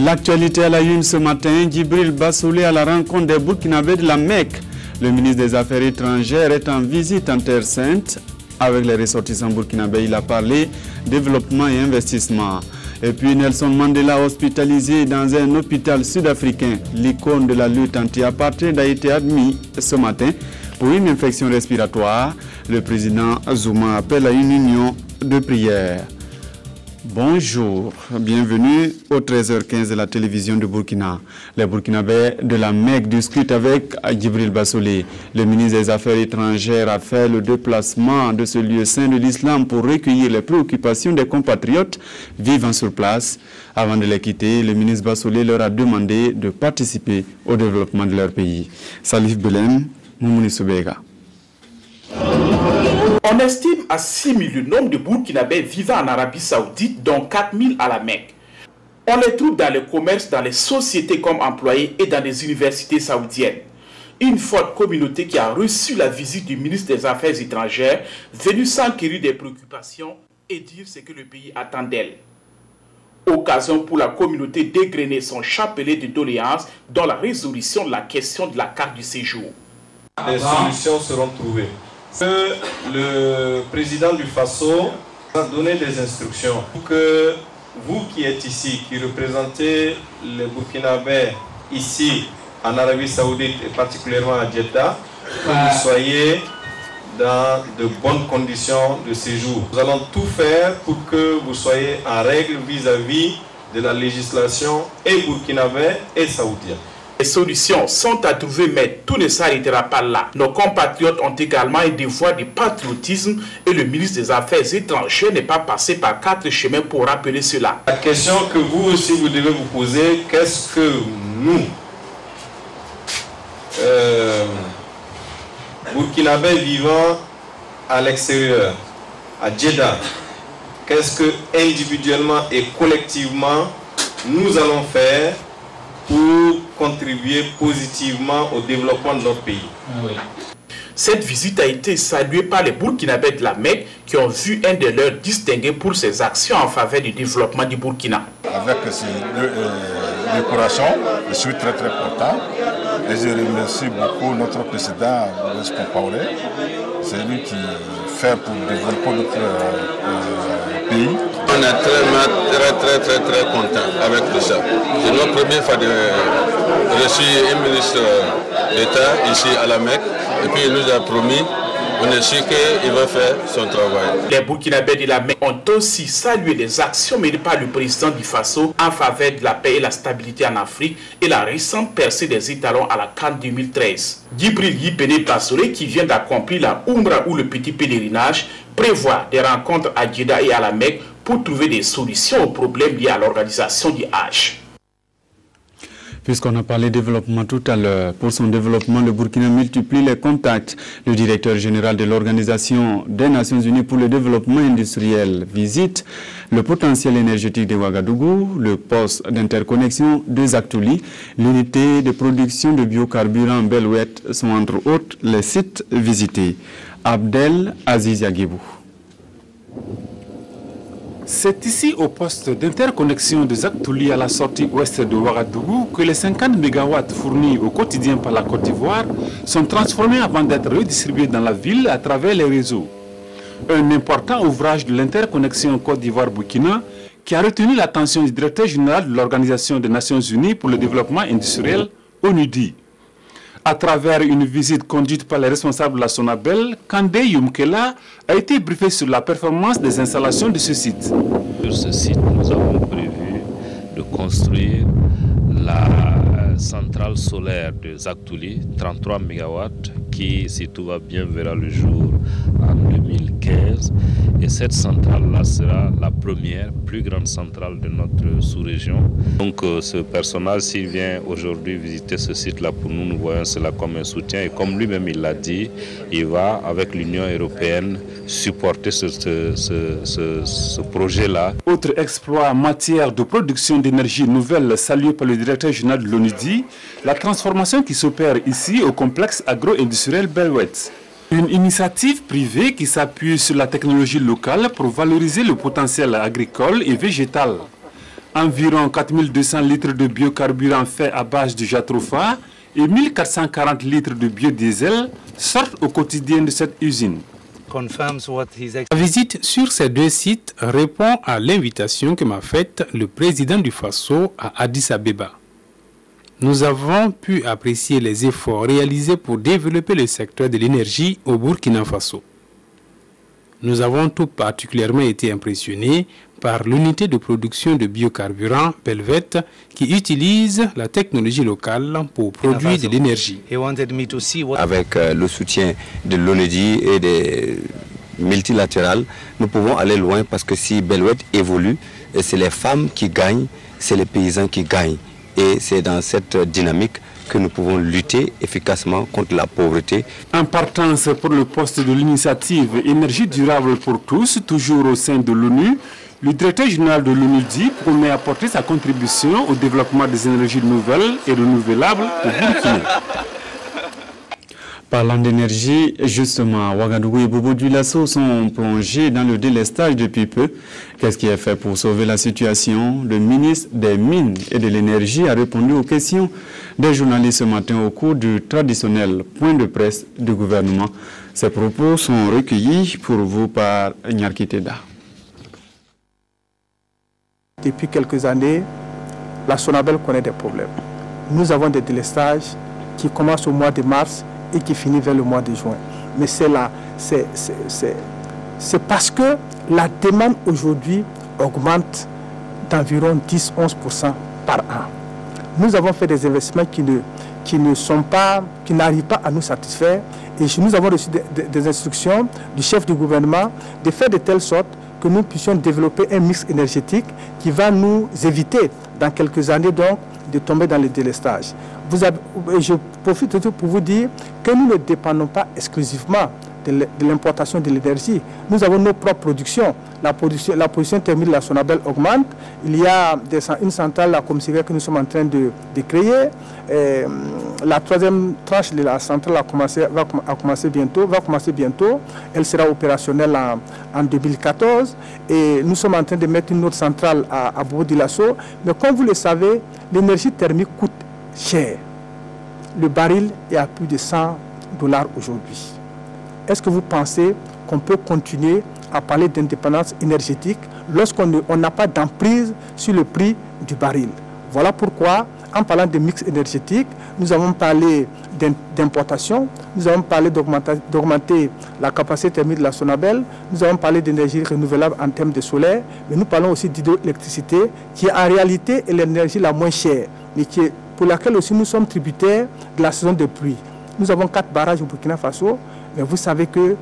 L'actualité à la une ce matin, Djibril Bassoulé à la rencontre des Burkinabés de la Mecque. Le ministre des Affaires étrangères est en visite en Terre Sainte. Avec les ressortissants burkinabés, il a parlé développement et investissement. Et puis Nelson Mandela hospitalisé dans un hôpital sud-africain. L'icône de la lutte anti-apartheid a été admis ce matin pour une infection respiratoire. Le président Zuma appelle à une union de prière. Bonjour, bienvenue au 13h15 de la télévision de Burkina. Les Burkinabés de la Mecque discutent avec Djibril Bassoulé. Le ministre des Affaires étrangères a fait le déplacement de ce lieu saint de l'islam pour recueillir les préoccupations des compatriotes vivant sur place. Avant de les quitter, le ministre Bassoulé leur a demandé de participer au développement de leur pays. Salif Belem, Moumouni Soubega. On estime à 6 000 le nombre de Burkinabés vivant en Arabie Saoudite, dont 4 000 à la Mecque. On les trouve dans le commerce, dans les sociétés comme employés et dans les universités saoudiennes. Une forte communauté qui a reçu la visite du ministre des Affaires étrangères, venu s'enquérir des préoccupations et dire ce que le pays attend d'elle. Occasion pour la communauté d'égrener son chapelet de doléances dans la résolution de la question de la carte du séjour. Les solutions seront trouvées. Le président du Faso a donné des instructions pour que vous qui êtes ici, qui représentez les Burkinabés ici en Arabie Saoudite et particulièrement à Jeddah, que vous soyez dans de bonnes conditions de séjour. Nous allons tout faire pour que vous soyez en règle vis-à-vis de la législation et burkinabé et saoudien. Les solutions sont à trouver, mais tout ne s'arrêtera pas là. Nos compatriotes ont également un devoir de patriotisme et le ministre des Affaires étrangères n'est pas passé par 4 chemins pour rappeler cela. La question que vous aussi vous devez vous poser, qu'est-ce que nous, Burkinabés vivant à l'extérieur, à Jeddah, qu'est-ce que individuellement et collectivement nous allons faire pour contribuer positivement au développement de notre pays. Cette visite a été saluée par les Burkinabés de la Mecque qui ont vu un de leurs distinguer pour ses actions en faveur du développement du Burkina. Avec ces décorations, je suis très content et je remercie beaucoup notre président Blaise Compaoré. C'est lui qui fait pour développer notre pays. On est très content avec tout ça. C'est notre première fois de reçu un ministre d'État ici à la Mecque et puis il nous a promis, on est sûr qu'il va faire son travail. Les Burkinabés de la Mecque ont aussi salué les actions menées par le président du Faso en faveur de la paix et la stabilité en Afrique et la récente percée des étalons à la CAN 2013. Djibril Yipene Bassoulé, qui vient d'accomplir la Umrah ou le petit pèlerinage, prévoit des rencontres à Jeddah et à la Mecque pour trouver des solutions aux problèmes liés à l'organisation du Hajj. Puisqu'on a parlé développement tout à l'heure, pour son développement, le Burkina multiplie les contacts. Le directeur général de l'Organisation des Nations Unies pour le développement industriel visite le potentiel énergétique de Ouagadougou, le poste d'interconnexion de Zaktouli, l'unité de production de biocarburants Belouet sont entre autres les sites visités. Abdel Aziz Yaguibou. C'est ici au poste d'interconnexion de Zaktouli à la sortie ouest de Ouagadougou que les 50 MW fournis au quotidien par la Côte d'Ivoire sont transformés avant d'être redistribués dans la ville à travers les réseaux. Un important ouvrage de l'interconnexion Côte d'Ivoire-Burkina qui a retenu l'attention du directeur général de l'Organisation des Nations Unies pour le développement industriel, ONUDI. À travers une visite conduite par les responsables de la Sonabel, Kandé Youmkela a été briefé sur la performance des installations de ce site. Sur ce site, nous avons prévu de construire la centrale solaire de Zaktouli, 33 MW, qui, si tout va bien, verra le jour en 2015. Et cette centrale-là sera la première, plus grande centrale de notre sous-région. Donc ce personnage, s'il vient aujourd'hui visiter ce site-là pour nous, nous voyons cela comme un soutien. Et comme lui-même il l'a dit, il va, avec l'Union européenne, supporter ce projet-là. Autre exploit en matière de production d'énergie nouvelle salué par le directeur général de l'ONUDI, la transformation qui s'opère ici au complexe agro-industriel Belouet. Une initiative privée qui s'appuie sur la technologie locale pour valoriser le potentiel agricole et végétal. Environ 4200 litres de biocarburant fait à base de jatropha et 1440 litres de biodiesel sortent au quotidien de cette usine. La visite sur ces deux sites répond à l'invitation que m'a faite le président du Faso à Addis Abeba. Nous avons pu apprécier les efforts réalisés pour développer le secteur de l'énergie au Burkina Faso. Nous avons tout particulièrement été impressionnés par l'unité de production de biocarburant Belvet qui utilise la technologie locale pour produire de l'énergie. Avec le soutien de l'ONEDI et des multilatérales, nous pouvons aller loin parce que si Belvet évolue, c'est les femmes qui gagnent, c'est les paysans qui gagnent. Et c'est dans cette dynamique que nous pouvons lutter efficacement contre la pauvreté. En partance pour le poste de l'initiative Énergie durable pour tous, toujours au sein de l'ONU, le directeur général de l'ONU promet apporter sa contribution au développement des énergies nouvelles et renouvelables au Burkina. Parlant d'énergie, justement, Ouagadougou et Bobo Dioulasso sont plongés dans le délestage depuis peu. Qu'est-ce qui est fait pour sauver la situation? Le ministre des Mines et de l'Énergie a répondu aux questions des journalistes ce matin au cours du traditionnel point de presse du gouvernement. Ces propos sont recueillis pour vous par Nyarkiteda. Depuis quelques années, la Sonabel connaît des problèmes. Nous avons des délestages qui commencent au mois de mars et qui finit vers le mois de juin. Mais c'est parce que la demande aujourd'hui augmente d'environ 10-11% par an. Nous avons fait des investissements qui n'arrivent pas à nous satisfaire et nous avons reçu des instructions du chef du gouvernement de faire de telle sorte que nous puissions développer un mix énergétique qui va nous éviter dans quelques années donc de tomber dans le délestage. Je profite pour vous dire que nous ne dépendons pas exclusivement de l'importation de l'énergie. Nous avons nos propres productions. La production thermique de la Sonabel augmente. Il y a une centrale, la commissariat que nous sommes en train de créer. La troisième tranche de la centrale va commencer bientôt. Elle sera opérationnelle en 2014. Et nous sommes en train de mettre une autre centrale à Bobo Dioulasso. Mais comme vous le savez, l'énergie thermique coûte cher. Le baril est à plus de $100 aujourd'hui. Est-ce que vous pensez qu'on peut continuer à parler d'indépendance énergétique lorsqu'on n'a pas d'emprise sur le prix du baril? Voilà pourquoi, en parlant de mix énergétique, nous avons parlé d'importation, nous avons parlé d'augmenter la capacité thermique de la Sonabel, nous avons parlé d'énergie renouvelable en termes de solaire, mais nous parlons aussi d'hydroélectricité, qui en réalité est l'énergie la moins chère, mais pour laquelle aussi nous sommes tributaires de la saison de pluie. Nous avons 4 barrages au Burkina Faso, mais vous savez que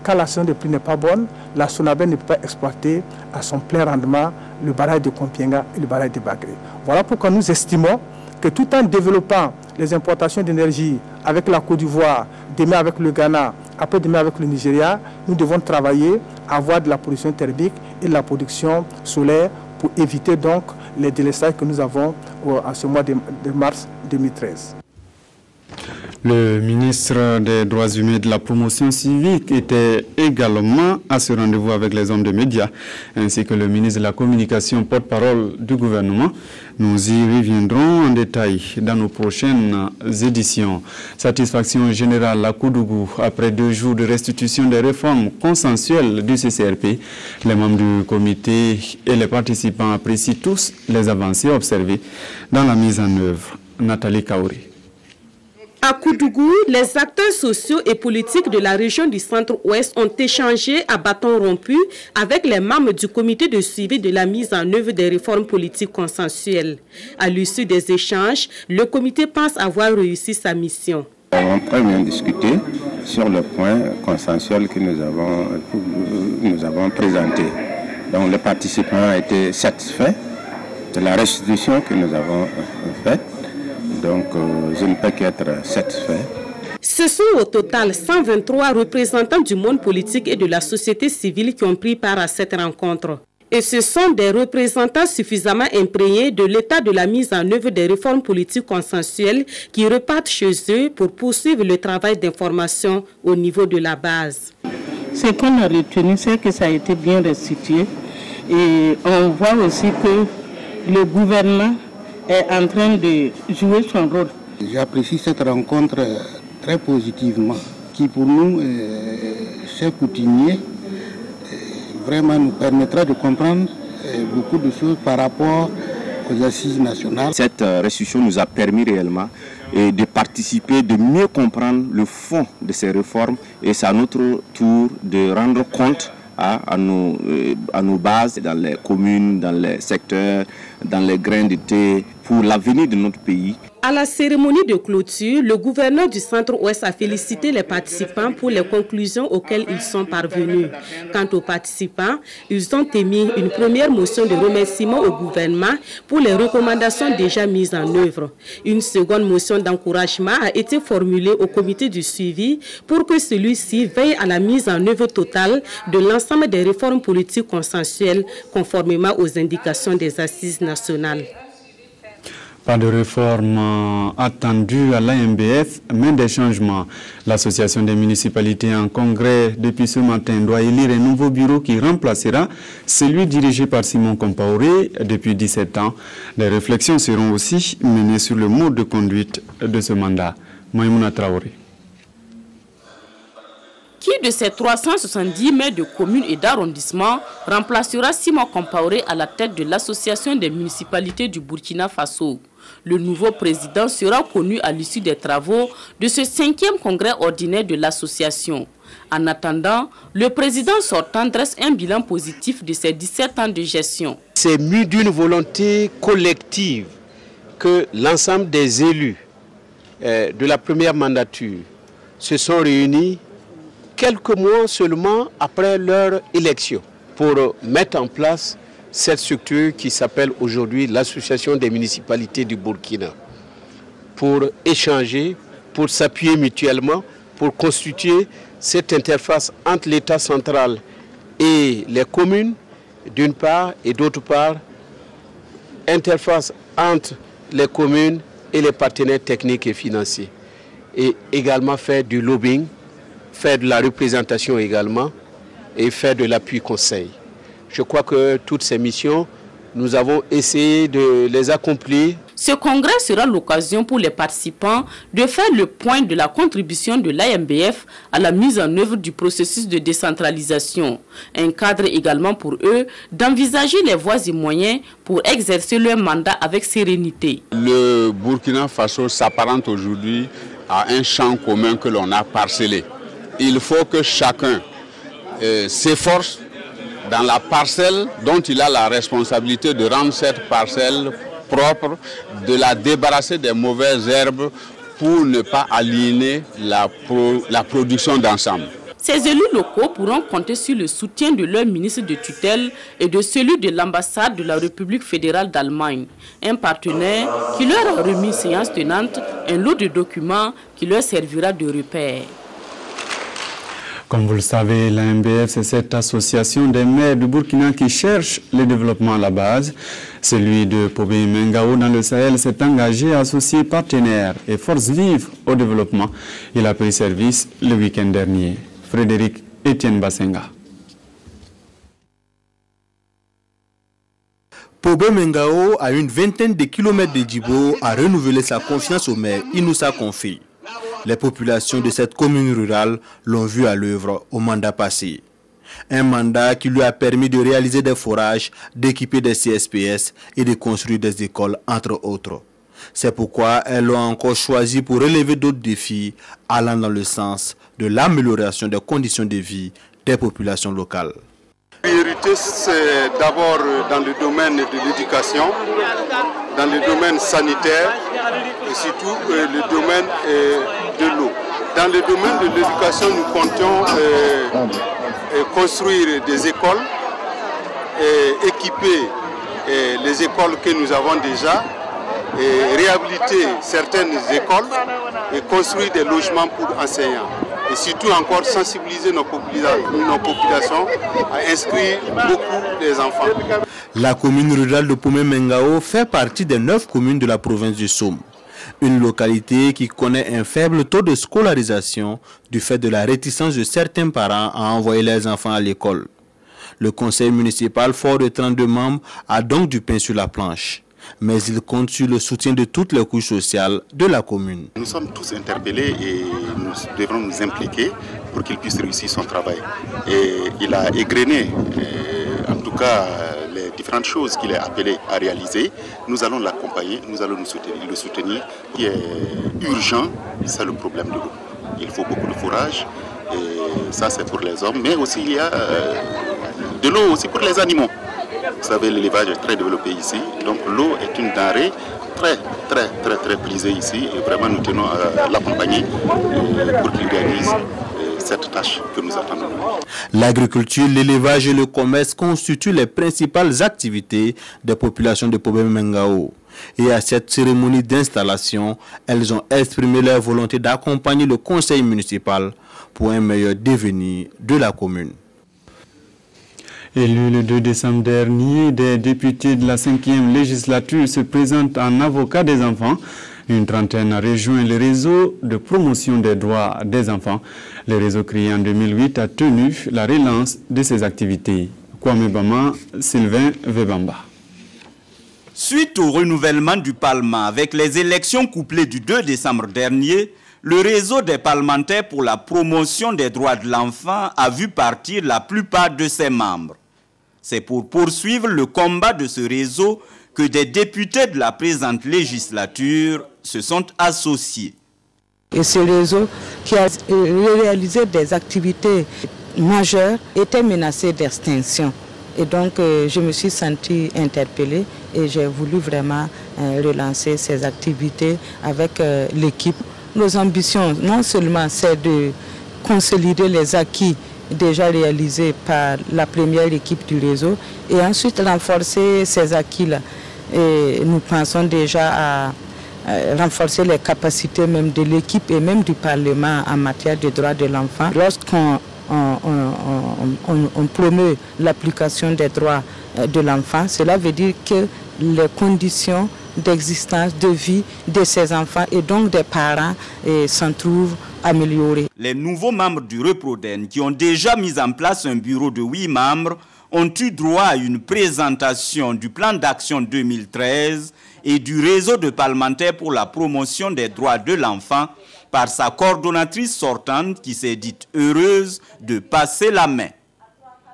quand la saison de pluie n'est pas bonne, la Sonabel ne peut pas exploiter à son plein rendement le barrage de Kompienga et le barrage de Bagré. Voilà pourquoi nous estimons que tout en développant les importations d'énergie avec la Côte d'Ivoire, demain avec le Ghana, après-demain avec le Nigeria, nous devons travailler à avoir de la production thermique et de la production solaire pour éviter donc les délestages que nous avons à ce mois de mars 2013. Le ministre des Droits humains et de la promotion civique était également à ce rendez-vous avec les hommes de médias, ainsi que le ministre de la Communication, porte-parole du gouvernement. Nous y reviendrons en détail dans nos prochaines éditions. Satisfaction générale à Koudougou après 2 jours de restitution des réformes consensuelles du CCRP. Les membres du comité et les participants apprécient tous les avancées observées dans la mise en œuvre. Nathalie Kaouri. À Koudougou, les acteurs sociaux et politiques de la région du Centre-Ouest ont échangé à bâton rompu avec les membres du comité de suivi de la mise en œuvre des réformes politiques consensuelles. À l'issue des échanges, le comité pense avoir réussi sa mission. Nous avons très bien discuté sur le point consensuel que nous avons présenté. Donc les participants ont été satisfaits de la restitution que nous avons faite. Donc, je ne peux qu'être satisfait. Ce sont au total 123 représentants du monde politique et de la société civile qui ont pris part à cette rencontre. Et ce sont des représentants suffisamment imprégnés de l'état de la mise en œuvre des réformes politiques consensuelles qui repartent chez eux pour poursuivre le travail d'information au niveau de la base. Ce qu'on a retenu, c'est que ça a été bien restitué. Et on voit aussi que le gouvernement est en train de jouer son rôle. J'apprécie cette rencontre très positivement, qui pour nous, chers coutumiers, vraiment nous permettra de comprendre beaucoup de choses par rapport aux assises nationales. Cette restitution nous a permis réellement de participer, de mieux comprendre le fond de ces réformes, et c'est à notre tour de rendre compte à nos bases dans les communes, dans les secteurs, dans les grains de thé, pour l'avenir de notre pays. À la cérémonie de clôture, le gouverneur du Centre-Ouest a félicité les participants pour les conclusions auxquelles ils sont parvenus. Quant aux participants, ils ont émis une première motion de remerciement au gouvernement pour les recommandations déjà mises en œuvre. Une seconde motion d'encouragement a été formulée au comité du suivi pour que celui-ci veille à la mise en œuvre totale de l'ensemble des réformes politiques consensuelles conformément aux indications des assises nationales. Pas de réforme attendue à l'AMBF, mais des changements. L'Association des municipalités en congrès depuis ce matin doit élire un nouveau bureau qui remplacera celui dirigé par Simon Compaoré depuis 17 ans. Des réflexions seront aussi menées sur le mode de conduite de ce mandat. Maïmouna Traoré. Qui de ces 370 maires de communes et d'arrondissements remplacera Simon Compaoré à la tête de l'Association des municipalités du Burkina Faso? Le nouveau président sera connu à l'issue des travaux de ce 5e congrès ordinaire de l'association. En attendant, le président sortant dresse un bilan positif de ses 17 ans de gestion. C'est mû d'une volonté collective que l'ensemble des élus de la première mandature se sont réunis quelques mois seulement après leur élection pour mettre en place cette structure qui s'appelle aujourd'hui l'Association des municipalités du Burkina, pour échanger, pour s'appuyer mutuellement, pour constituer cette interface entre l'État central et les communes d'une part, et d'autre part, interface entre les communes et les partenaires techniques et financiers, et également faire du lobbying, faire de la représentation également et faire de l'appui conseil. Je crois que toutes ces missions, nous avons essayé de les accomplir. Ce congrès sera l'occasion pour les participants de faire le point de la contribution de l'AMBF à la mise en œuvre du processus de décentralisation. Un cadre également pour eux d'envisager les voies et moyens pour exercer leur mandat avec sérénité. Le Burkina Faso s'apparente aujourd'hui à un champ commun que l'on a parcellé. Il faut que chacun s'efforce dans la parcelle dont il a la responsabilité de rendre cette parcelle propre, de la débarrasser des mauvaises herbes pour ne pas aliéner la production d'ensemble. Ces élus locaux pourront compter sur le soutien de leur ministre de tutelle et de celui de l'ambassade de la République fédérale d'Allemagne, un partenaire qui leur a remis séance tenante un lot de documents qui leur servira de repère. Comme vous le savez, l'AMBF, c'est cette association des maires du Burkina qui cherche le développement à la base. Celui de Pobé Mengao dans le Sahel s'est engagé à associer partenaires et forces vives au développement. Il a pris service le week-end dernier. Frédéric Etienne Basenga. Pobé Mengao, à une vingtaine de kilomètres de Djibo, a renouvelé sa confiance au maire Inoussa Konfi. Les populations de cette commune rurale l'ont vu à l'œuvre au mandat passé. Un mandat qui lui a permis de réaliser des forages, d'équiper des CSPS et de construire des écoles, entre autres. C'est pourquoi elles l'ont encore choisi pour relever d'autres défis allant dans le sens de l'amélioration des conditions de vie des populations locales. La priorité, c'est d'abord dans le domaine de l'éducation, dans le domaine sanitaire et surtout le domaine de l'eau. Dans le domaine de l'éducation, nous comptons construire des écoles, équiper les écoles que nous avons déjà, réhabiliter certaines écoles et construire des logements pour enseignants. Et surtout encore sensibiliser nos populations à inscrire beaucoup des enfants. La commune rurale de Pobé Mengao fait partie des 9 communes de la province du Somme. Une localité qui connaît un faible taux de scolarisation du fait de la réticence de certains parents à envoyer leurs enfants à l'école. Le conseil municipal, fort de 32 membres, a donc du pain sur la planche. Mais il compte sur le soutien de toutes les couches sociales de la commune. Nous sommes tous interpellés et nous devrons nous impliquer pour qu'il puisse réussir son travail. Et il a égrené, en tout cas, les différentes choses qu'il est appelé à réaliser. Nous allons l'accompagner, nous allons le soutenir. Ce qui est urgent, c'est le problème de l'eau. Il faut beaucoup de fourrage, et ça c'est pour les hommes, mais aussi il y a de l'eau aussi pour les animaux. Vous savez, l'élevage est très développé ici, donc l'eau est une denrée très prisée ici, et vraiment nous tenons à l'accompagner pour qu'il réalise cette tâche que nous attendons. L'agriculture, l'élevage et le commerce constituent les principales activités des populations de Pobé-Mengao. Et à cette cérémonie d'installation, elles ont exprimé leur volonté d'accompagner le conseil municipal pour un meilleur devenir de la commune. Élu le 2 décembre dernier, des députés de la 5e législature se présentent en avocat des enfants. Une trentaine a rejoint le réseau de promotion des droits des enfants. Le réseau créé en 2008 a tenu la relance de ses activités. Kwame Bama, Sylvain Vebamba. Suite au renouvellement du Parlement avec les élections couplées du 2 décembre dernier, le réseau des parlementaires pour la promotion des droits de l'enfant a vu partir la plupart de ses membres. C'est pour poursuivre le combat de ce réseau que des députés de la présente législature se sont associés. Et ce réseau qui a réalisé des activités majeures était menacé d'extinction. Et donc je me suis sentie interpellée et j'ai voulu vraiment relancer ces activités avec l'équipe. Nos ambitions, non seulement c'est de consolider les acquis déjà réalisés par la première équipe du réseau et ensuite renforcer ces acquis-là. Et nous pensons déjà à renforcer les capacités même de l'équipe et même du Parlement en matière de droits de l'enfant. Lorsqu'on promeut l'application des droits de l'enfant, cela veut dire que les conditions d'existence, de vie de ces enfants et donc des parents s'en trouvent améliorées. Les nouveaux membres du Reproden qui ont déjà mis en place un bureau de 8 membres ont eu droit à une présentation du plan d'action 2013 et du réseau de parlementaires pour la promotion des droits de l'enfant par sa coordonnatrice sortante qui s'est dite heureuse de passer la main.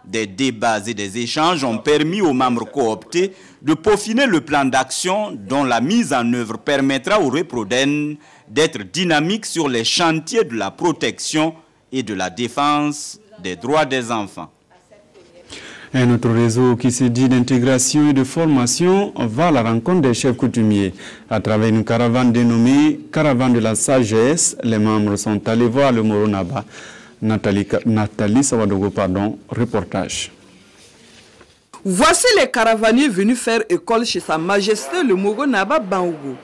Des débats et des échanges ont permis aux membres cooptés de peaufiner le plan d'action dont la mise en œuvre permettra au Reproden d'être dynamique sur les chantiers de la protection et de la défense des droits des enfants. Un autre réseau qui se dit d'intégration et de formation va à la rencontre des chefs coutumiers. À travers une caravane dénommée Caravane de la Sagesse, les membres sont allés voir le Moro Naba. Nathalie Sawadogo, reportage. Voici les caravaniers venus faire école chez Sa Majesté le Moro Naba Bangogo.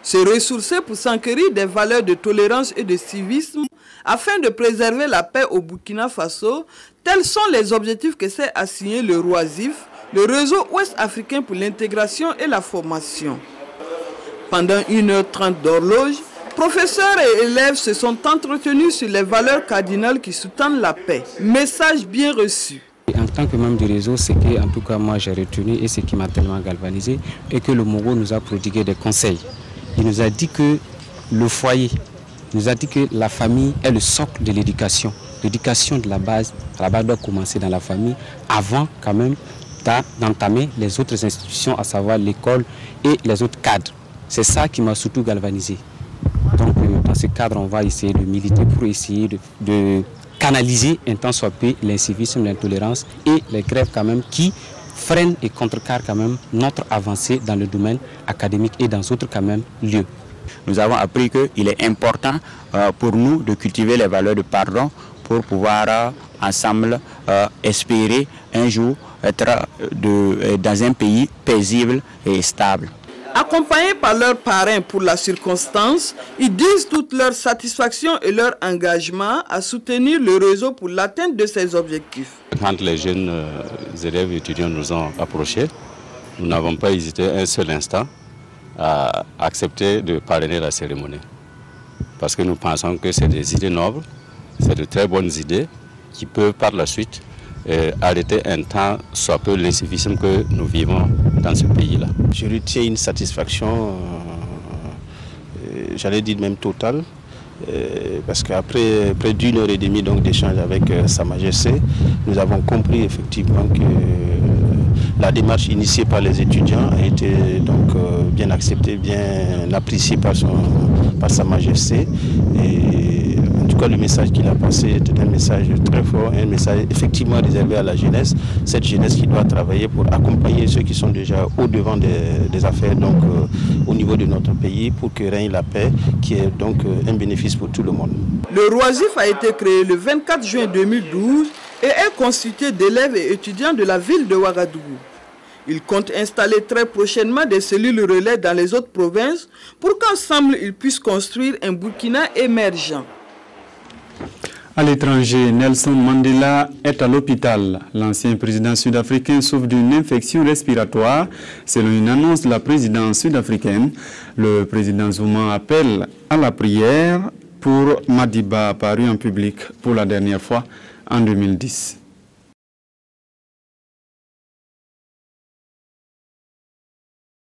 Se ressourcer pour s'enquérir des valeurs de tolérance et de civisme afin de préserver la paix au Burkina Faso, tels sont les objectifs que s'est assigné le ROASIF, le réseau ouest-africain pour l'intégration et la formation. Pendant 1h30 d'horloge, professeurs et élèves se sont entretenus sur les valeurs cardinales qui sous-tendent la paix. Message bien reçu. En tant que membre du réseau, ce que en tout cas moi j'ai retenu et ce qui m'a tellement galvanisé est que le Moro nous a prodigué des conseils. Il nous a dit que le foyer, il nous a dit que la famille est le socle de l'éducation. L'éducation de la base doit commencer dans la famille avant quand même d'entamer les autres institutions, à savoir l'école et les autres cadres. C'est ça qui m'a surtout galvanisé. Donc dans ce cadre, on va essayer de militer pour essayer de canaliser un tant soit peu l'incivisme, l'intolérance et les grèves quand même qui freinent et contrecarrent quand même notre avancée dans le domaine académique et dans d'autres quand même lieux. Nous avons appris qu'il est important pour nous de cultiver les valeurs de pardon pour pouvoir ensemble espérer un jour être dans un pays paisible et stable. Accompagnés par leurs parrains pour la circonstance, ils disent toute leur satisfaction et leur engagement à soutenir le réseau pour l'atteinte de ses objectifs. Quand les jeunes élèves et étudiants nous ont approchés, nous n'avons pas hésité un seul instant à accepter de parrainer la cérémonie. Parce que nous pensons que c'est des idées nobles, c'est de très bonnes idées qui peuvent par la suite arrêter un temps soit peu l'insuffisance que nous vivons dans ce pays-là. Je retiens une satisfaction, j'allais dire même totale, parce qu'après près d'une heure et demie d'échange avec Sa Majesté, nous avons compris effectivement que la démarche initiée par les étudiants a été bien acceptée, bien appréciée par Sa Majesté. Et en tout cas, le message qu'il a passé était un message très fort, un message effectivement réservé à la jeunesse, cette jeunesse qui doit travailler pour accompagner ceux qui sont déjà au-devant des affaires au niveau de notre pays pour que règne la paix, qui est donc un bénéfice pour tout le monde. Le ROASIF a été créé le 24 juin 2012 et est constitué d'élèves et étudiants de la ville de Ouagadougou. Il compte installer très prochainement des cellules relais dans les autres provinces pour qu'ensemble ils puissent construire un Burkina émergent. À l'étranger, Nelson Mandela est à l'hôpital. L'ancien président sud-africain souffre d'une infection respiratoire. Selon une annonce de la présidence sud-africaine, le président Zuma appelle à la prière pour Madiba, apparu en public pour la dernière fois en 2010.